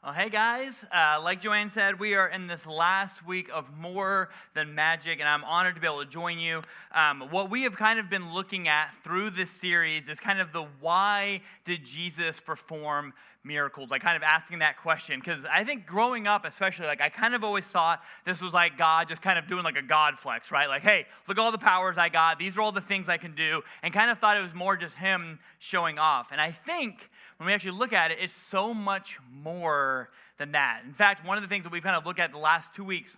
Well, hey guys, like Joanne said, we are in this last week of More Than Magic, and I'm honored to be able to join you. What we have kind of been looking at through this series is kind of the why did Jesus perform miracles? Like kind of asking that question, because I think growing up especially, like I kind of always thought this was like God just kind of doing like a God flex, right? Like, hey, look at all the powers I got, these are all the things I can do, and kind of thought it was more just him showing off. And I think when we actually look at it, it's so much more than that. In fact, one of the things that we've kind of looked at the last 2 weeks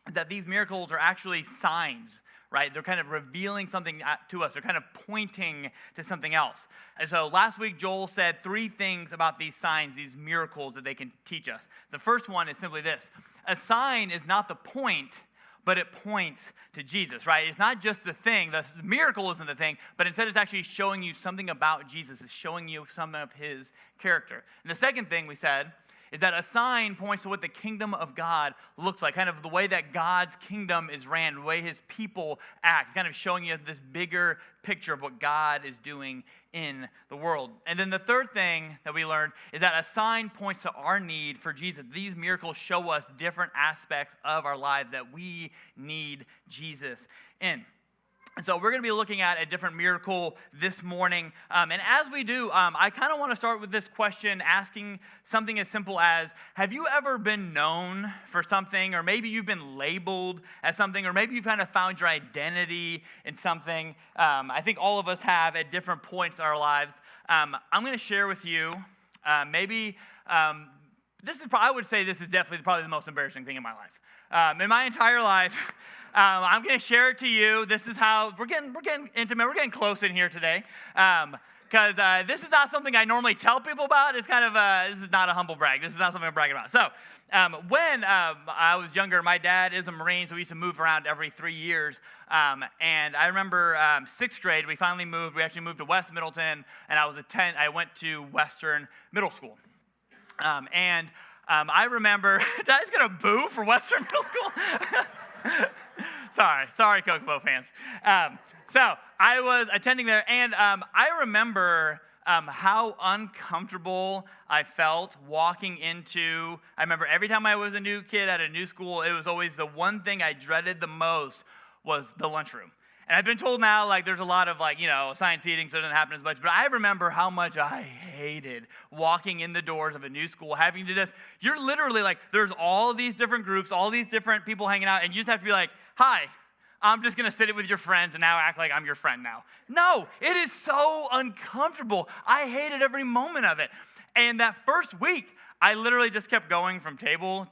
is that these miracles are actually signs, right? They're kind of revealing something to us. They're kind of pointing to something else. And so last week, Joel said 3 things about these signs, these miracles that they can teach us. The first one is simply this. A sign is not the point, but it points to Jesus, right? It's not just the thing. The miracle isn't the thing, but instead it's actually showing you something about Jesus. It's showing you something of his character. And the second thing we said is that a sign points to what the kingdom of God looks like, kind of the way that God's kingdom is ran, the way his people act. It's kind of showing you this bigger picture of what God is doing in the world. And then the third thing that we learned is that a sign points to our need for Jesus. These miracles show us different aspects of our lives that we need Jesus in. And so we're going to be looking at a different miracle this morning. And as we do, I kind of want to start with this question, asking something as simple as, have you ever been known for something? Or maybe you've been labeled as something, or maybe you've kind of found your identity in something. I think all of us have at different points in our lives. I'm going to share with you I would say this is definitely probably the most embarrassing thing in my life. In my entire life, I'm going to share it to you. This is how we're getting intimate. We're getting close in here today, because this is not something I normally tell people about. It's kind of this is not a humble brag. This is not something I'm bragging about. So when I was younger, my dad is a Marine, so we used to move around every 3 years. And I remember 6th grade, we finally moved. We actually moved to West Middleton, and I went to Western Middle School. I remember, did I just get a boo for Western Middle School? Sorry, Kokomo fans. So I was attending there, and I remember how uncomfortable I felt walking into. I remember every time I was a new kid at a new school, it was always the one thing I dreaded the most was the lunchroom. And I've been told now, like, there's a lot of, science eating, so it doesn't happen as much. But I remember how much I hated walking in the doors of a new school, having to you're literally, there's all of these different groups, all these different people hanging out, and you just have to be like, hi, I'm just going to sit with your friends and now act like I'm your friend now. No, it is so uncomfortable. I hated every moment of it. And that first week, I literally just kept going from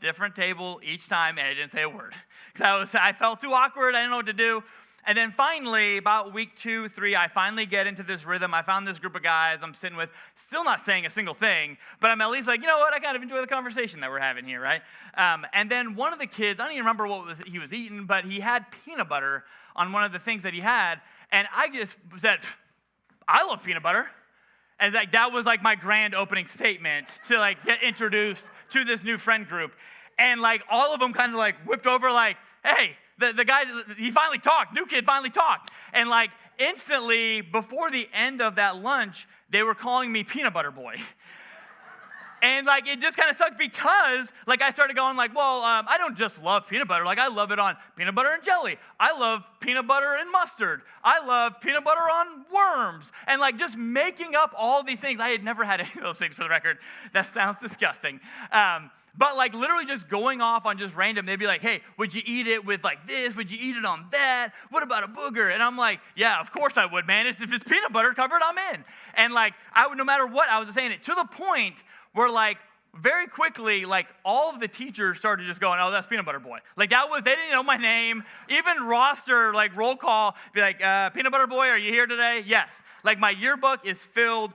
different table each time, and I didn't say a word. Because I felt too awkward. I didn't know what to do. And then finally, about week 2, 3, I finally get into this rhythm. I found this group of guys I'm sitting with, still not saying a single thing, but I'm at least like, you know what, I kind of enjoy the conversation that we're having here, right? And then one of the kids, I don't even remember what he was eating, but he had peanut butter on one of the things that he had, and I just said, I love peanut butter. And that was my grand opening statement to get introduced to this new friend group. And all of them kind of whipped over hey, the guy, he finally talked. New kid finally talked. And instantly, before the end of that lunch, they were calling me Peanut Butter Boy. And it just kind of sucked because I started going I don't just love peanut butter. I love it on peanut butter and jelly. I love peanut butter and mustard. I love peanut butter on worms. And just making up all these things. I had never had any of those things, for the record. That sounds disgusting. But literally just going off on just random, they'd be like, hey, would you eat it with this? Would you eat it on that? What about a booger? And I'm like, yeah, of course I would, man. If it's peanut butter covered, I'm in. And I would, no matter what, I was saying it to the point where very quickly, all of the teachers started just going, oh, that's Peanut Butter Boy. They didn't know my name. Even roster, roll call, be like, Peanut Butter Boy, are you here today? Yes. My yearbook is filled.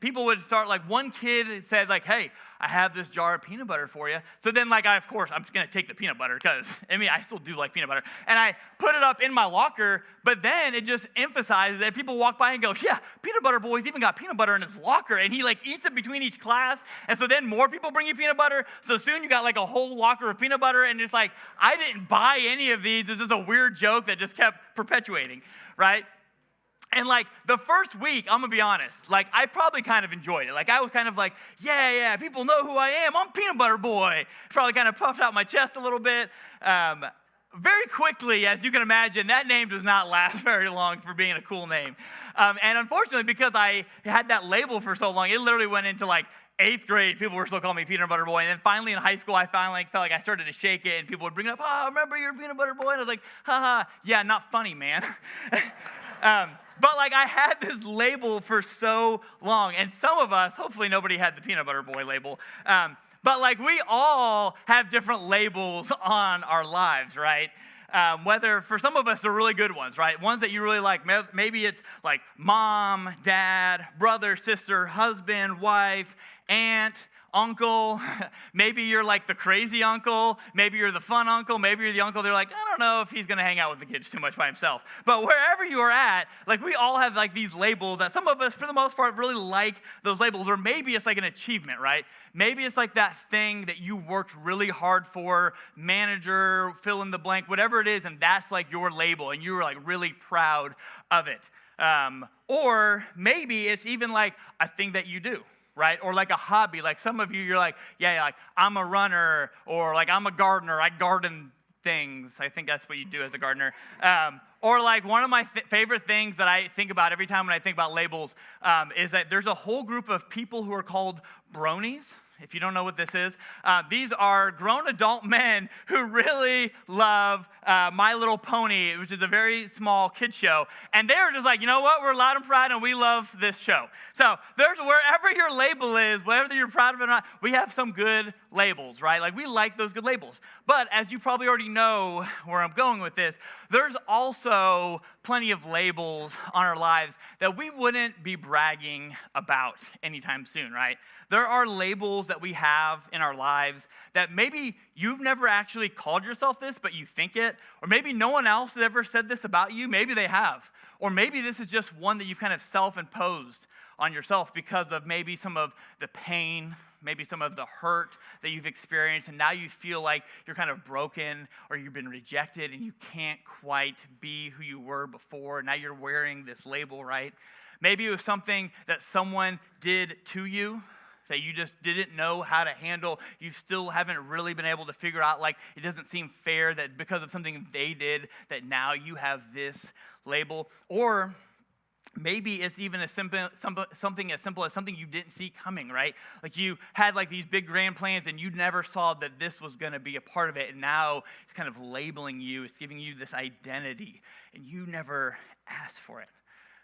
People would start, one kid said, hey, I have this jar of peanut butter for you. So then, of course, I'm just going to take the peanut butter because, I still do like peanut butter. And I put it up in my locker, but then it just emphasizes that people walk by and go, yeah, Peanut Butter Boy's even got peanut butter in his locker. And he, eats it between each class. And so then more people bring you peanut butter. So soon you got, a whole locker of peanut butter. And it's I didn't buy any of these. It's just a weird joke that just kept perpetuating, right? And like the first week, I'm gonna be honest, like I probably kind of enjoyed it. Like I was kind of like, yeah, people know who I am. I'm Peanut Butter Boy. Probably kind of puffed out my chest a little bit. Very quickly, as you can imagine, that name does not last very long for being a cool name. And unfortunately, because I had that label for so long, it literally went into like 8th grade. People were still calling me Peanut Butter Boy. And then finally in high school, I finally felt like I started to shake it. And people would bring it up, remember you're Peanut Butter Boy? And I was like, yeah, not funny, man. But like I had this label for so long. And some of us, hopefully nobody had the Peanut Butter Boy label. But like we all have different labels on our lives, right? Whether for some of us they're really good ones, right? Ones that you really like. Maybe it's like mom, dad, brother, sister, husband, wife, aunt, uncle. Maybe you're like the crazy uncle. Maybe you're the fun uncle. Maybe you're the uncle they're like, I don't know if he's going to hang out with the kids too much by himself. But wherever you are at, like we all have like these labels that some of us, for the most part, really like those labels. Or maybe it's like an achievement, right? Maybe it's like that thing that you worked really hard for, manager, fill in the blank, whatever it is, and that's like your label, and you were like really proud of it. Or maybe it's even like a thing that you do. Right? Or like a hobby. Like some of you, you're like, like I'm a runner, or like I'm a gardener. I garden things. I think that's what you do as a gardener. Or like one of my favorite things that I think about every time when I think about labels is that there's a whole group of people who are called bronies. If you don't know what this is, these are grown adult men who really love My Little Pony, which is a very small kid show. And they're just like, you know what? We're loud and proud and we love this show. So there's wherever your label is, whether you're proud of it or not, we have some good labels, right? Like we like those good labels. But as you probably already know where I'm going with this, there's also plenty of labels on our lives that we wouldn't be bragging about anytime soon, right? There are labels that we have in our lives that maybe you've never actually called yourself this, but you think it. Or maybe no one else has ever said this about you. Maybe they have. Or maybe this is just one that you've kind of self-imposed on yourself because of maybe some of the pain, maybe some of the hurt that you've experienced, and now you feel like you're kind of broken or you've been rejected and you can't quite be who you were before. Now you're wearing this label, right? Maybe it was something that someone did to you that you just didn't know how to handle. You still haven't really been able to figure out, like, it doesn't seem fair that because of something they did that now you have this label. Or maybe it's even something as simple as something you didn't see coming, right? Like you had like these big grand plans and you never saw that this was going to be a part of it. And now it's kind of labeling you. It's giving you this identity and you never asked for it.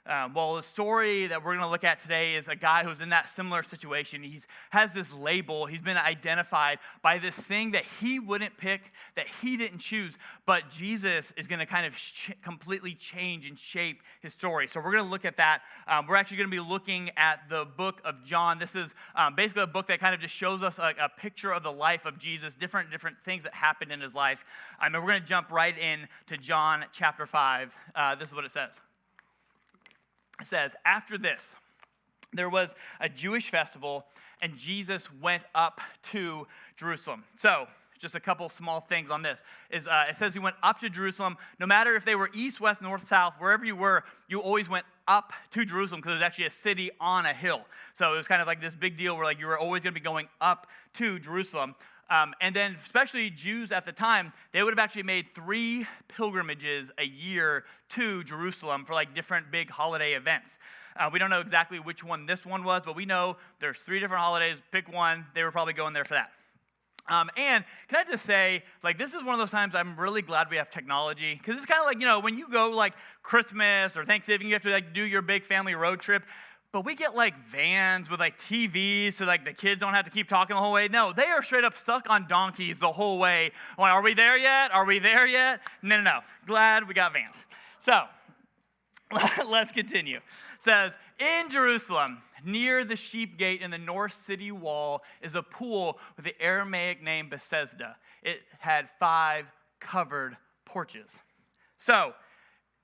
Well, the story that we're going to look at today is a guy who's in that similar situation. He has this label. He's been identified by this thing that he wouldn't pick, that he didn't choose. But Jesus is going to kind of completely change and shape his story. So we're going to look at that. We're actually going to be looking at the book of John. This is basically a book that kind of just shows us a picture of the life of Jesus, different things that happened in his life. And we're going to jump right in to John chapter 5. This is what it says. It says, after this, there was a Jewish festival, and Jesus went up to Jerusalem. So, just a couple small things on this. It says he went up to Jerusalem. No matter if they were east, west, north, south, wherever you were, you always went up to Jerusalem because it was actually a city on a hill. So it was kind of like this big deal where like you were always going to be going up to Jerusalem. And then especially Jews at the time, they would have actually made 3 pilgrimages a year to Jerusalem for like different big holiday events. We don't know exactly which one this one was, but we know there's 3 different holidays. Pick one. They were probably going there for that. And can I just say, like, this is one of those times I'm really glad we have technology. Because it's kind of like, you know, when you go like Christmas or Thanksgiving, you have to like do your big family road trip. But we get like vans with like TVs so like the kids don't have to keep talking the whole way. No, they are straight up stuck on donkeys the whole way. Well, are we there yet? Are we there yet? No. Glad we got vans. So let's continue. It says, in Jerusalem, near the sheep gate in the north city wall is a pool with the Aramaic name Bethesda. It had 5 covered porches. So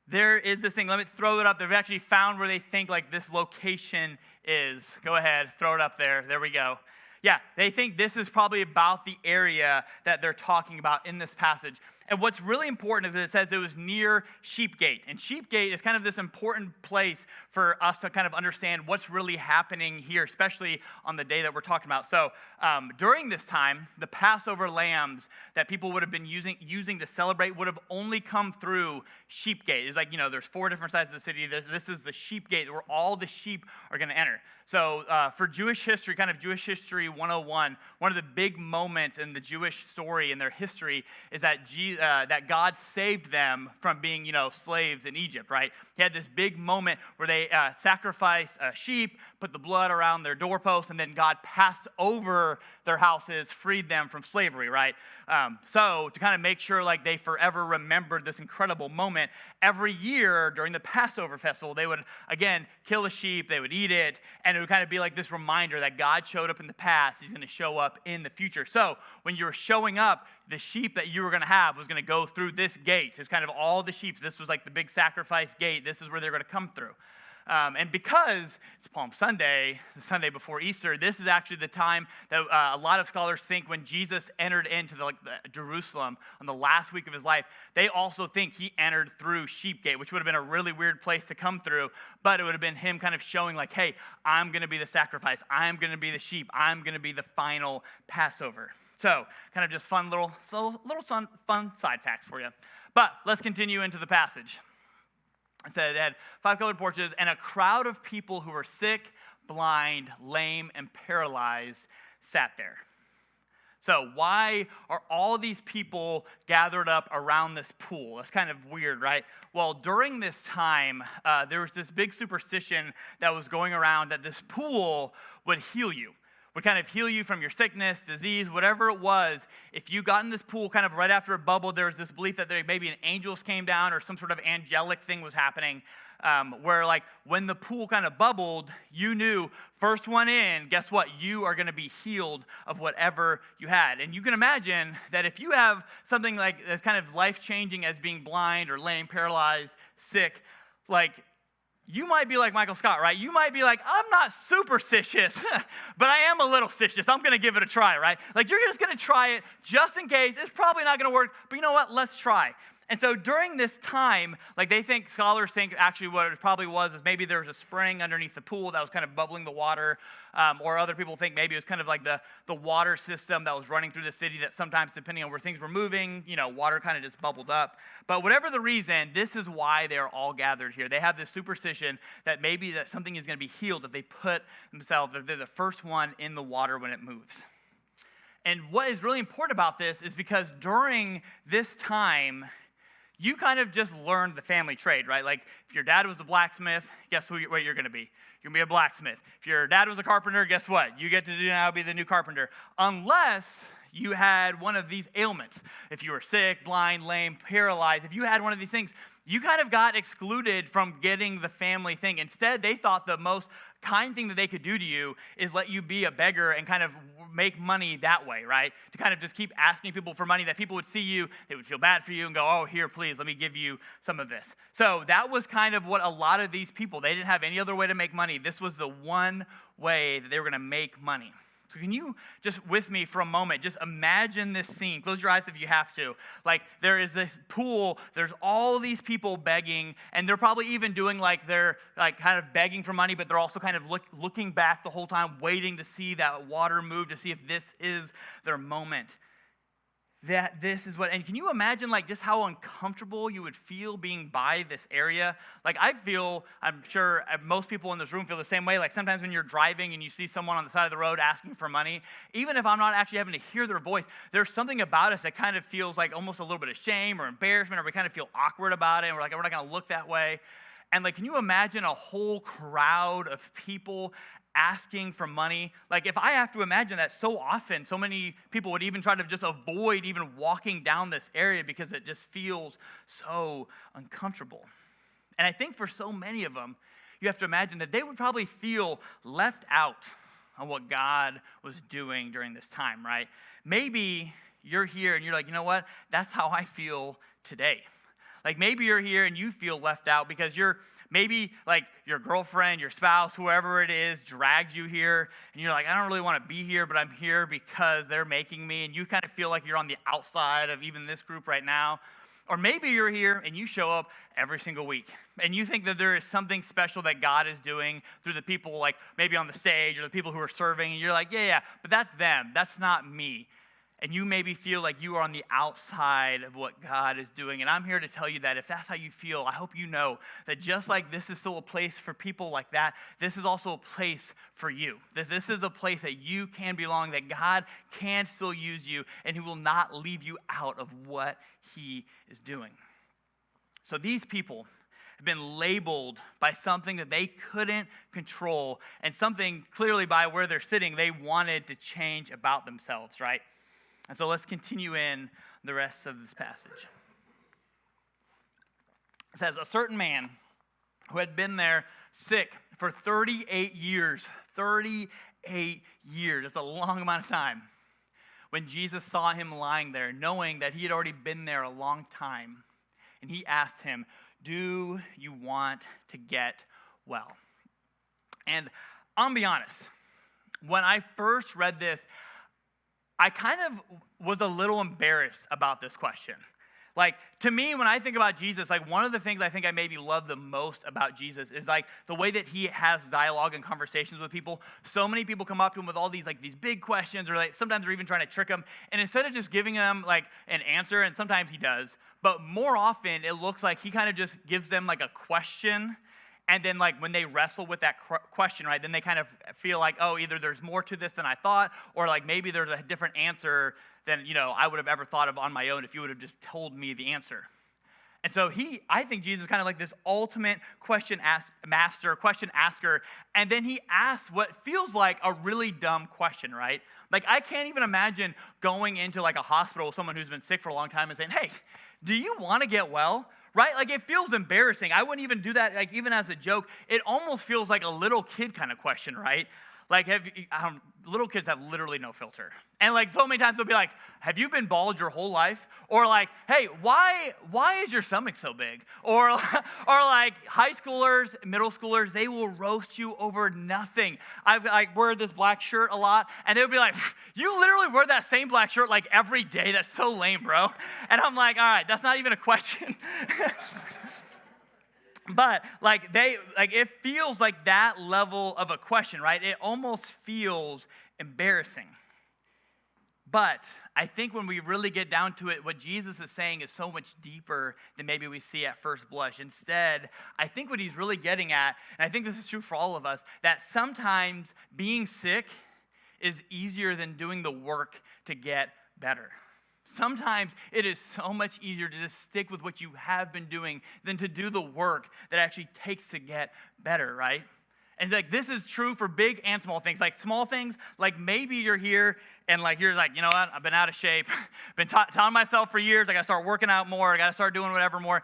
there is this thing. Let me throw it up. They've actually found where they think like this location is. Go ahead, throw it up there. There we go. Yeah, they think this is probably about the area that they're talking about in this passage. And what's really important is that it says it was near Sheepgate. And Sheepgate is kind of this important place for us to kind of understand what's really happening here, especially on the day that we're talking about. So during this time, the Passover lambs that people would have been using to celebrate would have only come through Sheepgate. It's like, there's 4 different sides of the city. This is the Sheepgate where all the sheep are going to enter. So for Jewish history, kind of Jewish history 101, one of the big moments in the Jewish story and their history is that that God saved them from being, slaves in Egypt, right? He had this big moment where they sacrificed a sheep, put the blood around their doorposts, and then God passed over their houses, freed them from slavery, right? So to kind of make sure like they forever remembered this incredible moment, every year during the Passover festival, they would, again, kill a sheep, they would eat it, and it would kind of be like this reminder that God showed up in the past, he's going to show up in the future. So when you were showing up, the sheep that you were going to have was going to go through this gate. It's kind of all the sheep. This was like the big sacrifice gate. This is where they're going to come through. And because it's Palm Sunday, the Sunday before Easter, this is actually the time that a lot of scholars think when Jesus entered into the Jerusalem on the last week of his life, they also think he entered through Sheepgate, which would have been a really weird place to come through, but it would have been him kind of showing like, hey, I'm going to be the sacrifice. I'm going to be the sheep. I'm going to be the final Passover. So kind of just fun side facts for you. But let's continue into the passage. It said it had 5 colored porches and a crowd of people who were sick, blind, lame, and paralyzed sat there. So why are all these people gathered up around this pool? That's kind of weird, right? Well, during this time, there was this big superstition that was going around that this pool would heal you. Would kind of heal you from your sickness, disease, whatever it was. If you got in this pool kind of right after it bubbled, there was this belief that there maybe an angels came down or some sort of angelic thing was happening, where like when the pool kind of bubbled, you knew first one in, guess what? You are going to be healed of whatever you had. And you can imagine that if you have something like as kind of life-changing as being blind or lame, paralyzed, sick, like you might be like Michael Scott, right? You might be like, I'm not superstitious, but I am a little stitious. I'm going to give it a try, right? Like you're just going to try it just in case. It's probably not going to work, but you know what? Let's try. And so during this time, like scholars think actually what it probably was is maybe there was a spring underneath the pool that was kind of bubbling the water, or other people think maybe it was kind of like the water system that was running through the city that sometimes depending on where things were moving, water kind of just bubbled up. But whatever the reason, this is why they're all gathered here. They have this superstition that maybe that something is going to be healed if they put themselves, if they're the first one in the water when it moves. And what is really important about this is because during this time, you kind of just learned the family trade, right? Like if your dad was a blacksmith, guess what you're going to be? You're going to be a blacksmith. If your dad was a carpenter, guess what? You get to now be the new carpenter. Unless you had one of these ailments. If you were sick, blind, lame, paralyzed, if you had one of these things, you kind of got excluded from getting the family thing. Instead, they thought the most kind thing that they could do to you is let you be a beggar and kind of make money that way, right? To kind of just keep asking people for money that people would see you, they would feel bad for you and go, oh, here, please, let me give you some of this. So that was kind of what a lot of these people, they didn't have any other way to make money. This was the one way that they were going to make money. So can you just with me for a moment, just imagine this scene. Close your eyes if you have to. Like there is this pool, there's all these people begging, and they're probably even doing like they're like kind of begging for money, but they're also kind of looking back the whole time, waiting to see that water move, to see if this is their moment. That this is what, and can you imagine like just how uncomfortable you would feel being by this area? Like I'm sure most people in this room feel the same way. Like sometimes when you're driving and you see someone on the side of the road asking for money, even if I'm not actually having to hear their voice, there's something about us that kind of feels like almost a little bit of shame or embarrassment, or we kind of feel awkward about it, and we're like, we're not gonna look that way. And like, can you imagine a whole crowd of people asking for money? Like if I have to imagine that so often, so many people would even try to just avoid even walking down this area because it just feels so uncomfortable. And I think for so many of them, you have to imagine that they would probably feel left out on what God was doing during this time, right? Maybe you're here and you're like, you know what? That's how I feel today. Like maybe you're here and you feel left out because maybe like your girlfriend, your spouse, whoever it is, dragged you here. And you're like, I don't really want to be here, but I'm here because they're making me. And you kind of feel like you're on the outside of even this group right now. Or maybe you're here and you show up every single week. And you think that there is something special that God is doing through the people like maybe on the stage or the people who are serving. And you're like, yeah, but that's them. That's not me. And you maybe feel like you are on the outside of what God is doing. And I'm here to tell you that if that's how you feel, I hope you know that just like this is still a place for people like that, this is also a place for you. This is a place that you can belong, that God can still use you, and He will not leave you out of what He is doing. So these people have been labeled by something that they couldn't control, and something clearly by where they're sitting they wanted to change about themselves, right? And so let's continue in the rest of this passage. It says, a certain man who had been there sick for 38 years, 38 years, that's a long amount of time. When Jesus saw him lying there, knowing that he had already been there a long time, and he asked him, do you want to get well? And I'll be honest, when I first read this, I kind of was a little embarrassed about this question. Like, to me, when I think about Jesus, like one of the things I think I maybe love the most about Jesus is like the way that he has dialogue and conversations with people. So many people come up to him with all these big questions, or like sometimes they're even trying to trick him. And instead of just giving them like an answer, and sometimes he does, but more often it looks like he kind of just gives them like a question. And then like when they wrestle with that question, right, then they kind of feel like, oh, either there's more to this than I thought, or like maybe there's a different answer than, I would have ever thought of on my own if you would have just told me the answer. And so I think Jesus is kind of like this ultimate question asker, and then he asks what feels like a really dumb question, right? Like I can't even imagine going into like a hospital with someone who's been sick for a long time and saying, hey, do you want to get well? Right? Like it feels embarrassing. I wouldn't even do that like even as a joke. It almost feels like a little kid kind of question, right? Like little kids have literally no filter. And like so many times they'll be like, have you been bald your whole life? Or like, hey, why is your stomach so big? Or like high schoolers, middle schoolers, they will roast you over nothing. I wear this black shirt a lot, and they'll be like, you literally wear that same black shirt like every day. That's so lame, bro. And I'm like, all right, that's not even a question. But it feels like that level of a question, right? It almost feels embarrassing. But I think when we really get down to it, what Jesus is saying is so much deeper than maybe we see at first blush. Instead, I think what he's really getting at, and I think this is true for all of us, that sometimes being sick is easier than doing the work to get better. Sometimes it is so much easier to just stick with what you have been doing than to do the work that actually takes to get better, right? And like this is true for big and small things. Like small things, like maybe you're here and like you're like, you know what, I've been out of shape. Been telling myself for years, I got to start working out more. I got to start doing whatever more.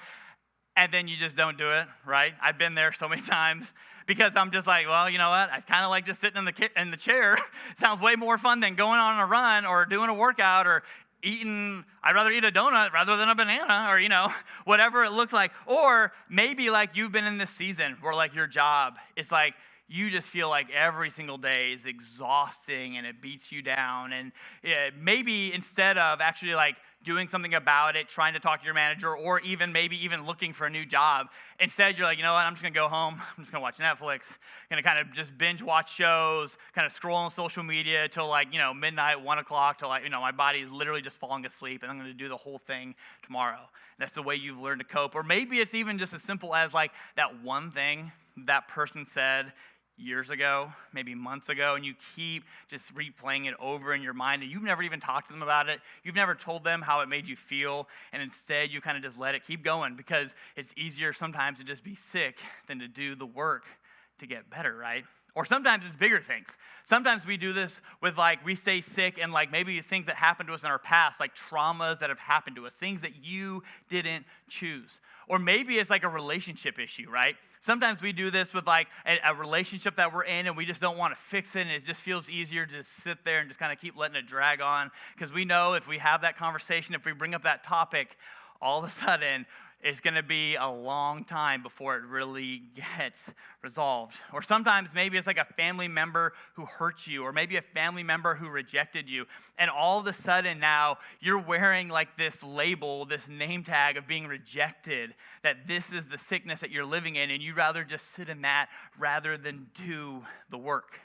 And then you just don't do it, right? I've been there so many times because I'm just like, well, you know what? I kind of like just sitting in the chair. Sounds way more fun than going on a run or doing a workout or I'd rather eat a donut rather than a banana or, whatever it looks like. Or maybe like you've been in this season where like your job, it's like you just feel like every single day is exhausting and it beats you down. And maybe instead of actually like doing something about it, trying to talk to your manager, or maybe even looking for a new job, instead you're like, you know what, I'm just going to go home. I'm just going to watch Netflix. Going to kind of just binge watch shows, kind of scroll on social media till like, midnight, 1 o'clock till like, my body is literally just falling asleep and I'm going to do the whole thing tomorrow. That's the way you've learned to cope. Or maybe it's even just as simple as like that one thing that person said years ago, maybe months ago, and you keep just replaying it over in your mind, and you've never even talked to them about it. You've never told them how it made you feel, and instead you kind of just let it keep going because it's easier sometimes to just be sick than to do the work to get better, right? Or sometimes it's bigger things. Sometimes we do this with like, we stay sick and like maybe things that happened to us in our past, like traumas that have happened to us, things that you didn't choose. Or maybe it's like a relationship issue, right? Sometimes we do this with like a relationship that we're in and we just don't want to fix it, and it just feels easier to just sit there and just kind of keep letting it drag on because we know if we have that conversation, if we bring up that topic, all of a sudden it's going to be a long time before it really gets resolved. Or sometimes maybe it's like a family member who hurt you, or maybe a family member who rejected you. And all of a sudden now you're wearing like this label, this name tag of being rejected, that this is the sickness that you're living in, and you'd rather just sit in that rather than do the work,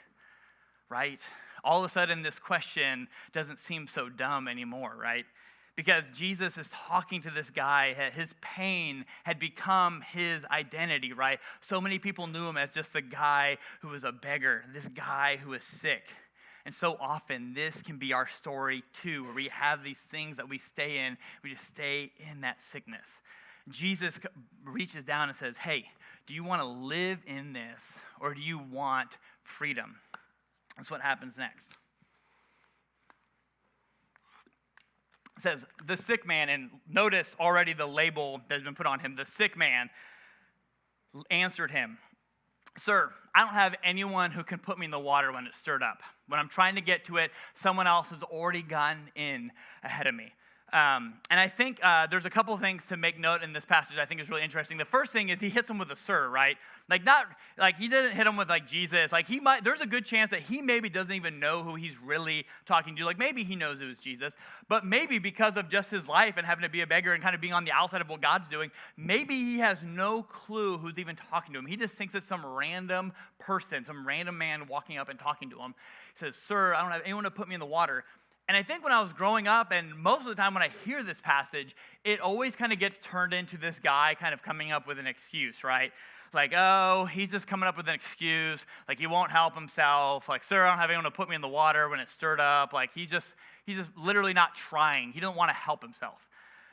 right? All of a sudden this question doesn't seem so dumb anymore, right? Because Jesus is talking to this guy. His pain had become his identity, right? So many people knew him as just the guy who was a beggar, this guy who was sick. And so often this can be our story too, where we have these things that we stay in. We just stay in that sickness. Jesus reaches down and says, hey, do you want to live in this, or do you want freedom? That's what happens next. It says, the sick man, and notice already the label that has been put on him, the sick man answered him, sir, I don't have anyone who can put me in the water when it's stirred up. When I'm trying to get to it, someone else has already gotten in ahead of me. And I think there's a couple of things to make note in this passage I think is really interesting. The first thing is he hits him with a sir, right? Like he doesn't hit him with like Jesus. Like there's a good chance that he maybe doesn't even know who he's really talking to. Like maybe he knows it was Jesus, but maybe because of just his life and having to be a beggar and kind of being on the outside of what God's doing, maybe he has no clue who's even talking to him. He just thinks it's some random person, some random man walking up and talking to him. He says, sir, I don't have anyone to put me in the water. And I think when I was growing up, and most of the time when I hear this passage, it always kind of gets turned into this guy kind of coming up with an excuse, right? Like, oh, he's just coming up with an excuse. Like, he won't help himself. Like, sir, I don't have anyone to put me in the water when it's stirred up. Like, he's just literally not trying. He doesn't want to help himself.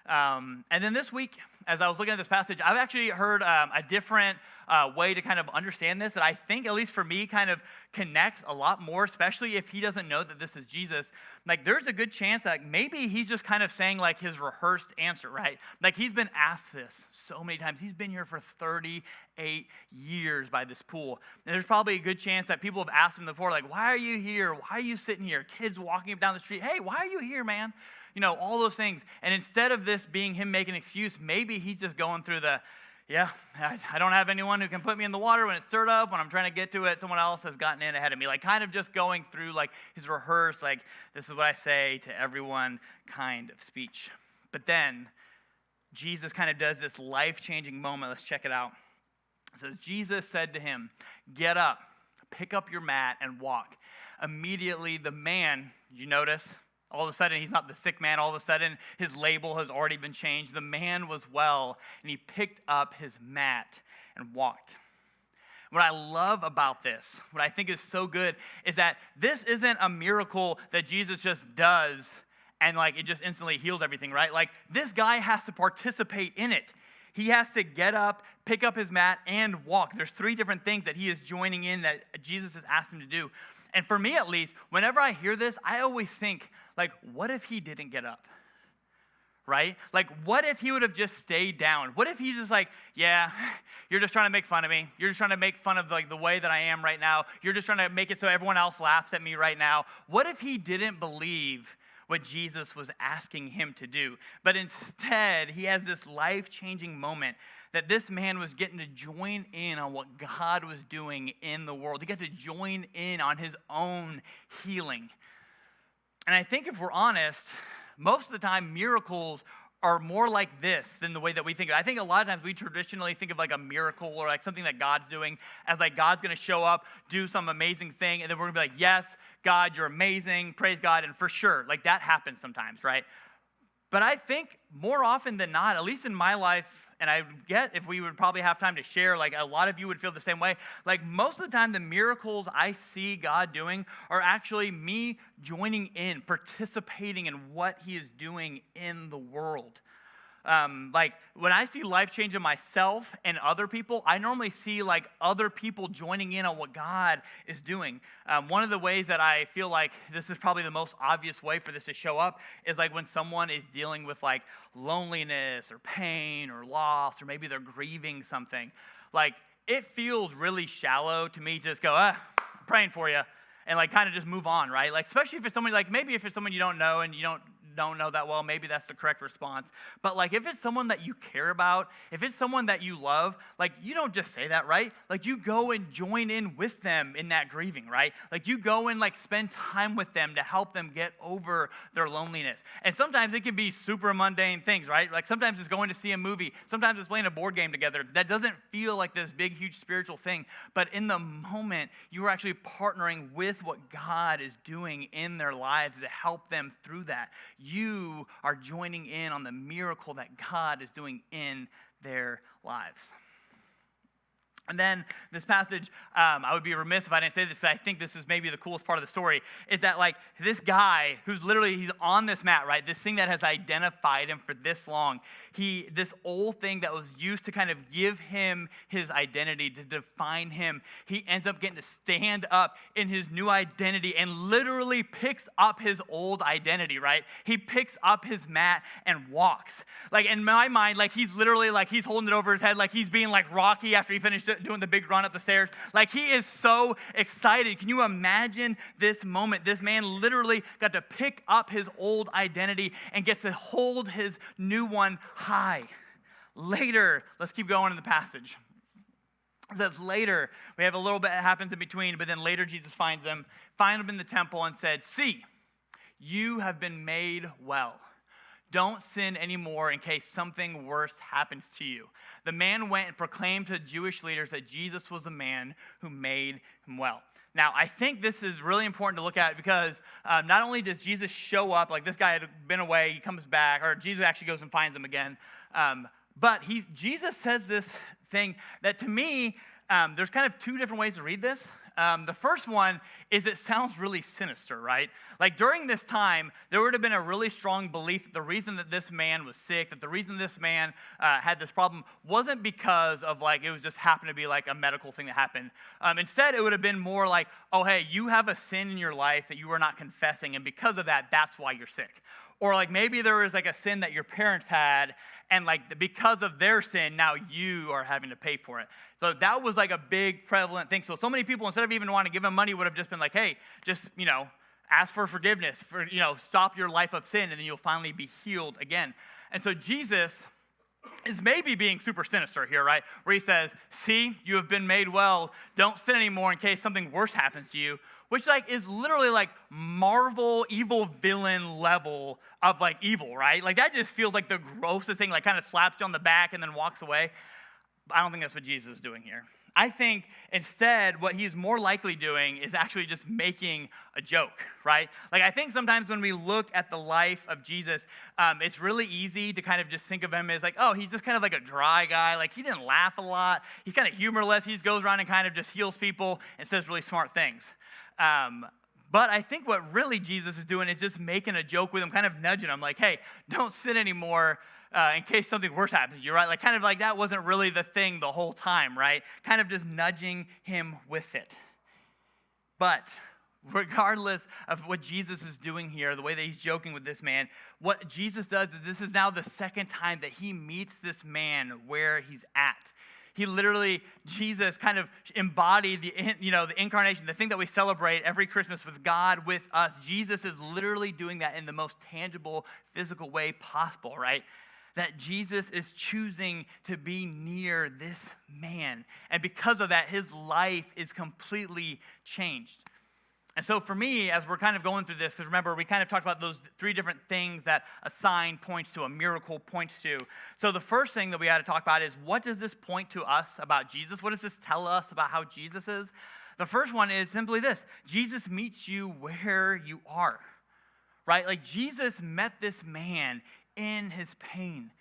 And then this week, as I was looking at this passage, I've actually heard a different way to kind of understand this that I think, at least for me, kind of connects a lot more, especially if he doesn't know that this is Jesus. Like, there's a good chance that maybe he's just kind of saying, like, his rehearsed answer, right? Like, he's been asked this so many times. He's been here for 38 years by this pool. And there's probably a good chance that people have asked him before, like, why are you here? Why are you sitting here? Kids walking up down the street. Hey, why are you here, man? You know, all those things. And instead of this being him making an excuse, maybe he's just going through I don't have anyone who can put me in the water when it's stirred up. When I'm trying to get to it, someone else has gotten in ahead of me. Like, kind of just going through, like, his rehearse, like, this is what I say to everyone kind of speech. But then Jesus kind of does this life-changing moment. Let's check it out. It says, Jesus said to him, get up, pick up your mat, and walk. Immediately the man, you notice, all of a sudden, he's not the sick man. All of a sudden, his label has already been changed. The man was well, and he picked up his mat and walked. What I love about this, what I think is so good, is that this isn't a miracle that Jesus just does and like it just instantly heals everything, right? Like, this guy has to participate in it. He has to get up, pick up his mat, and walk. There's 3 different things that he is joining in that Jesus has asked him to do. And for me, at least, whenever I hear this, I always think, like, what if he didn't get up? Right? Like, what if he would have just stayed down? What if he's just like, yeah, you're just trying to make fun of me. You're just trying to make fun of, like, the way that I am right now. You're just trying to make it so everyone else laughs at me right now. What if he didn't believe what Jesus was asking him to do? But instead, he has this life-changing moment that this man was getting to join in on what God was doing in the world. He got to join in on his own healing. And I think if we're honest, most of the time miracles are more like this than the way that we think of it. I think a lot of times we traditionally think of like a miracle or like something that God's doing as like God's going to show up, do some amazing thing, and then we're going to be like, yes, God, you're amazing, praise God, and for sure, like that happens sometimes, right? But I think more often than not, at least in my life, and I get if we would probably have time to share, like a lot of you would feel the same way. Like most of the time, the miracles I see God doing are actually me joining in, participating in what he is doing in the world. Like when I see life change in myself and other people, I normally see like other people joining in on what God is doing. One of the ways that I feel like this is probably the most obvious way for this to show up is like when someone is dealing with like loneliness or pain or loss, or maybe they're grieving something. Like it feels really shallow to me to just go, I'm praying for you, and like kind of just move on, right? Like especially if it's someone like maybe if it's someone you don't know and you don't don't know that well, maybe that's the correct response. But like if it's someone that you care about, if it's someone that you love, like you don't just say that, right? Like you go and join in with them in that grieving, right? Like you go and like spend time with them to help them get over their loneliness. And sometimes it can be super mundane things, right? Like sometimes it's going to see a movie, sometimes it's playing a board game together. That doesn't feel like this big, huge spiritual thing, but in the moment, you are actually partnering with what God is doing in their lives to help them through that. You are joining in on the miracle that God is doing in their lives. And then this passage, I would be remiss if I didn't say this, because I think this is maybe the coolest part of the story, is that like this guy who's literally, he's on this mat, right? This thing that has identified him for this long. This old thing that was used to kind of give him his identity, to define him, he ends up getting to stand up in his new identity and literally picks up his old identity, right? He picks up his mat and walks. Like in my mind, like he's literally like, he's holding it over his head, like he's being like Rocky after he finished doing the big run up the stairs. Like he is so excited. Can you imagine this moment? This man literally got to pick up his old identity and gets to hold his new one high. Later, let's keep going in the passage. It says later, we have a little bit that happens in between, but then later Jesus finds him in the temple and said, "See, you have been made well. Don't sin anymore in case something worse happens to you." The man went and proclaimed to the Jewish leaders that Jesus was the man who made him well. Now, I think this is really important to look at because not only does Jesus show up, like this guy had been away, he comes back, or Jesus actually goes and finds him again, but Jesus says this thing that to me, there's kind of two different ways to read this. The first one is it sounds really sinister, right? Like during this time, there would have been a really strong belief that the reason that this man was sick, that the reason this man had this problem wasn't because of like, it was just happened to be like a medical thing that happened. Instead, it would have been more like, oh, hey, you have a sin in your life that you are not confessing, and because of that, that's why you're sick. Or like maybe there was like a sin that your parents had, and like because of their sin, now you are having to pay for it. So that was like a big prevalent thing. So many people, instead of even wanting to give him money, would have just been like, hey, just, ask for forgiveness, stop your life of sin, and then you'll finally be healed again. And so Jesus is maybe being super sinister here, right? Where he says, see, you have been made well. Don't sin anymore in case something worse happens to you. Which like is literally like Marvel evil villain level of like evil, right? Like that just feels like the grossest thing, like kind of slaps you on the back and then walks away. But I don't think that's what Jesus is doing here. I think instead what he's more likely doing is actually just making a joke, right? Like I think sometimes when we look at the life of Jesus, it's really easy to kind of just think of him as like, oh, he's just kind of like a dry guy. Like he didn't laugh a lot. He's kind of humorless. He just goes around and kind of just heals people and says really smart things. But I think what really Jesus is doing is just making a joke with him, kind of nudging him like, hey, don't sin anymore in case something worse happens to you, right? Like kind of like that wasn't really the thing the whole time, right? Kind of just nudging him with it. But regardless of what Jesus is doing here, the way that he's joking with this man, what Jesus does is this is now the second time that he meets this man where he's at. He literally, Jesus kind of embodied the incarnation, the thing that we celebrate every Christmas with God with us. Jesus is literally doing that in the most tangible, physical way possible, right? That Jesus is choosing to be near this man. And because of that, his life is completely changed. And so for me, as we're kind of going through this, because remember, we kind of talked about those three different things that a sign points to, a miracle points to. So the first thing that we got to talk about is, what does this point to us about Jesus? What does this tell us about how Jesus is? The first one is simply this: Jesus meets you where you are, right? Like Jesus met this man in his pain.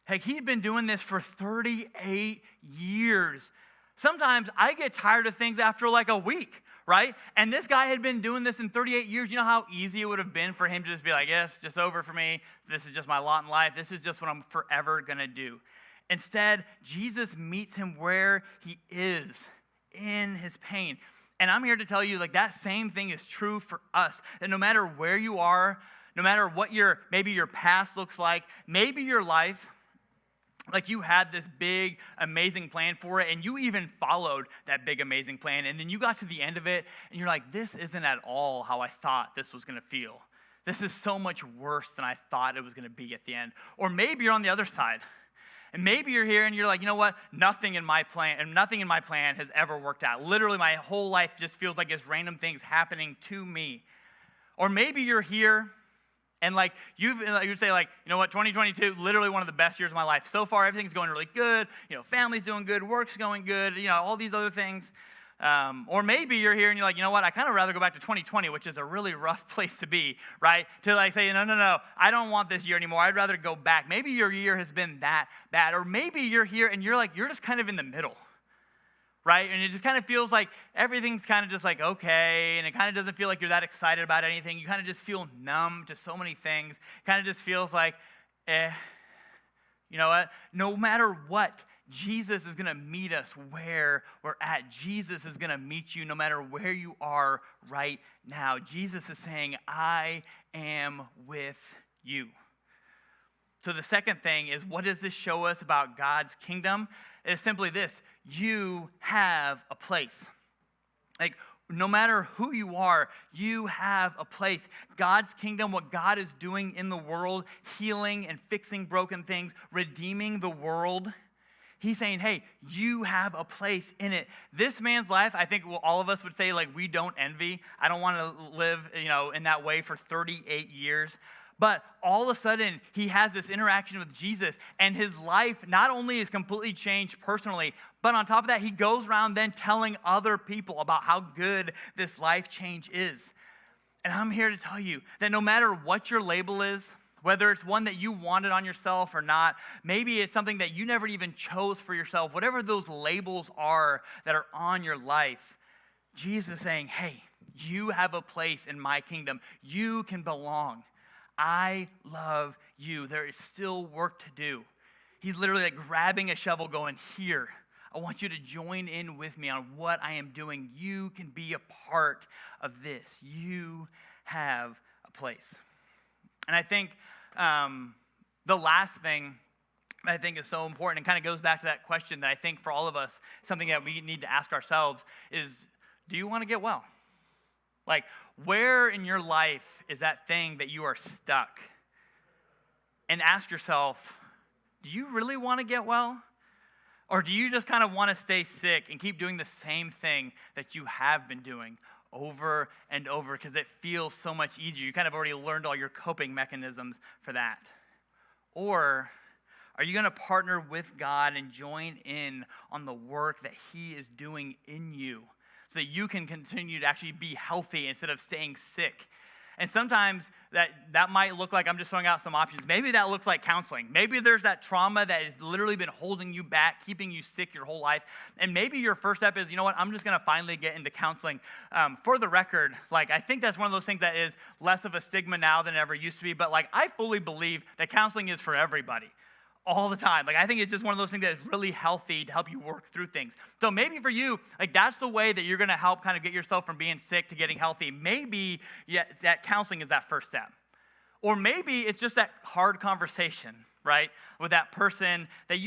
Like he'd been doing this for 38 years. Sometimes I get tired of things after like a week, right? And this guy had been doing this in 38 years. You know how easy it would have been for him to just be like, yes, just over for me. This is just my lot in life. This is just what I'm forever going to do. Instead, Jesus meets him where he is, in his pain. And I'm here to tell you, like, that same thing is true for us. That no matter where you are, no matter what maybe your past looks like, maybe your life, like you had this big, amazing plan for it, and you even followed that big, amazing plan, and then you got to the end of it, and you're like, this isn't at all how I thought this was going to feel. This is so much worse than I thought it was going to be at the end. Or maybe you're on the other side. And maybe you're here and you're like, you know what? Nothing in my plan has ever worked out. Literally, my whole life just feels like it's random things happening to me. Or maybe you're here and like you'd say like, you know what? 2022, literally one of the best years of my life. So far, everything's going really good. You know, family's doing good, work's going good. You know, all these other things. Or maybe you're here and you're like, you know what, I kind of rather go back to 2020, which is a really rough place to be, right? To like say, no, I don't want this year anymore. I'd rather go back. Maybe your year has been that bad. Or maybe you're here and you're just kind of in the middle, right? And it just kind of feels like everything's kind of just like, okay, and it kind of doesn't feel like you're that excited about anything. You kind of just feel numb to so many things. Kind of just feels like, you know what? No matter what, Jesus is going to meet us where we're at. Jesus is going to meet you no matter where you are right now. Jesus is saying, I am with you. So the second thing is, what does this show us about God's kingdom? It's simply this: you have a place. Like, no matter who you are, you have a place. God's kingdom, what God is doing in the world, healing and fixing broken things, redeeming the world, He's saying, hey, you have a place in it. This man's life, I think all of us would say, like, we don't envy. I don't want to live, in that way for 38 years. But all of a sudden, he has this interaction with Jesus, and his life not only is completely changed personally, but on top of that, he goes around then telling other people about how good this life change is. And I'm here to tell you that no matter what your label is, whether it's one that you wanted on yourself or not, maybe it's something that you never even chose for yourself, whatever those labels are that are on your life, Jesus is saying, hey, you have a place in my kingdom. You can belong. I love you. There is still work to do. He's literally like grabbing a shovel going, here, I want you to join in with me on what I am doing. You can be a part of this. You have a place. And I think the last thing I think is so important and kind of goes back to that question that I think for all of us, something that we need to ask ourselves is, do you want to get well? Like, where in your life is that thing that you are stuck? And ask yourself, do you really want to get well? Or do you just kind of want to stay sick and keep doing the same thing that you have been doing over and over because it feels so much easier? You kind of already learned all your coping mechanisms for that. Or are you going to partner with God and join in on the work that He is doing in you so that you can continue to actually be healthy instead of staying sick? And sometimes that might look like, I'm just throwing out some options. Maybe that looks like counseling. Maybe there's that trauma that has literally been holding you back, keeping you sick your whole life. And maybe your first step is, you know what, I'm just going to finally get into counseling. For the record, I think that's one of those things that is less of a stigma now than it ever used to be. But I fully believe that counseling is for everybody. All the time. I think it's just one of those things that is really healthy to help you work through things. So maybe for you, that's the way that you're going to help kind of get yourself from being sick to getting healthy. Maybe that counseling is that first step. Or maybe it's just that hard conversation, right? With that person that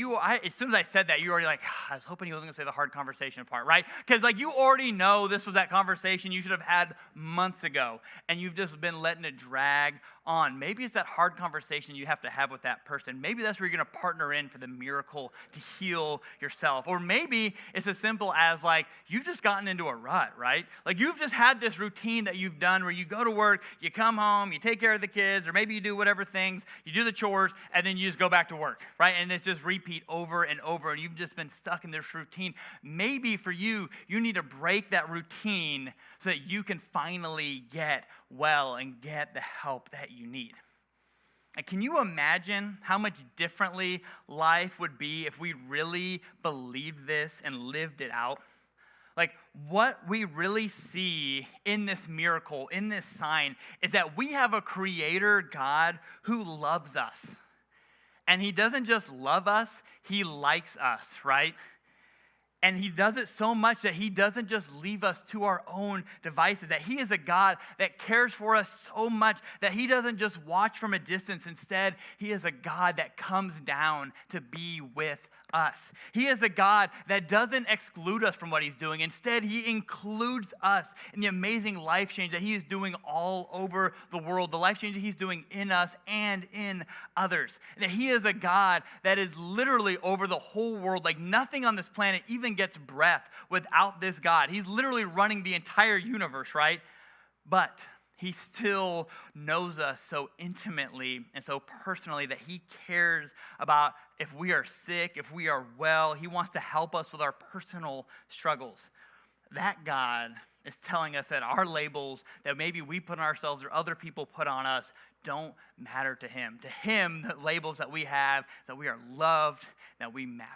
as soon as I said that, you already I was hoping he wasn't going to say the hard conversation part, right? Because you already know this was that conversation you should have had months ago, and you've just been letting it drag on. Maybe it's that hard conversation you have to have with that person. Maybe that's where you're going to partner in for the miracle to heal yourself. Or maybe it's as simple as you've just gotten into a rut, right? You've just had this routine that you've done where you go to work, you come home, you take care of the kids, or maybe you do whatever things, you do the chores, and then you just go back to work, right? And it's just repeat over and over, and you've just been stuck in this routine. Maybe for you, you need to break that routine so that you can finally get well and get the help that you need. And can you imagine how much differently life would be if we really believed this and lived it out? What we really see in this miracle, in this sign, is that we have a creator God who loves us. And He doesn't just love us, He likes us, right? And He does it so much that He doesn't just leave us to our own devices, that He is a God that cares for us so much that He doesn't just watch from a distance. Instead, He is a God that comes down to be with us. He is a God that doesn't exclude us from what he's doing. Instead, he includes us in the amazing life change that he is doing all over the world, the life change that he's doing in us and in others. And that he is a God that is literally over the whole world. Like nothing on this planet even gets breath without this God. He's literally running the entire universe, right? But he still knows us so intimately and so personally that he cares about if we are sick, if we are well. He wants to help us with our personal struggles. That God is telling us that our labels that maybe we put on ourselves or other people put on us don't matter to him. To him, the labels that we have is that we are loved, that we matter.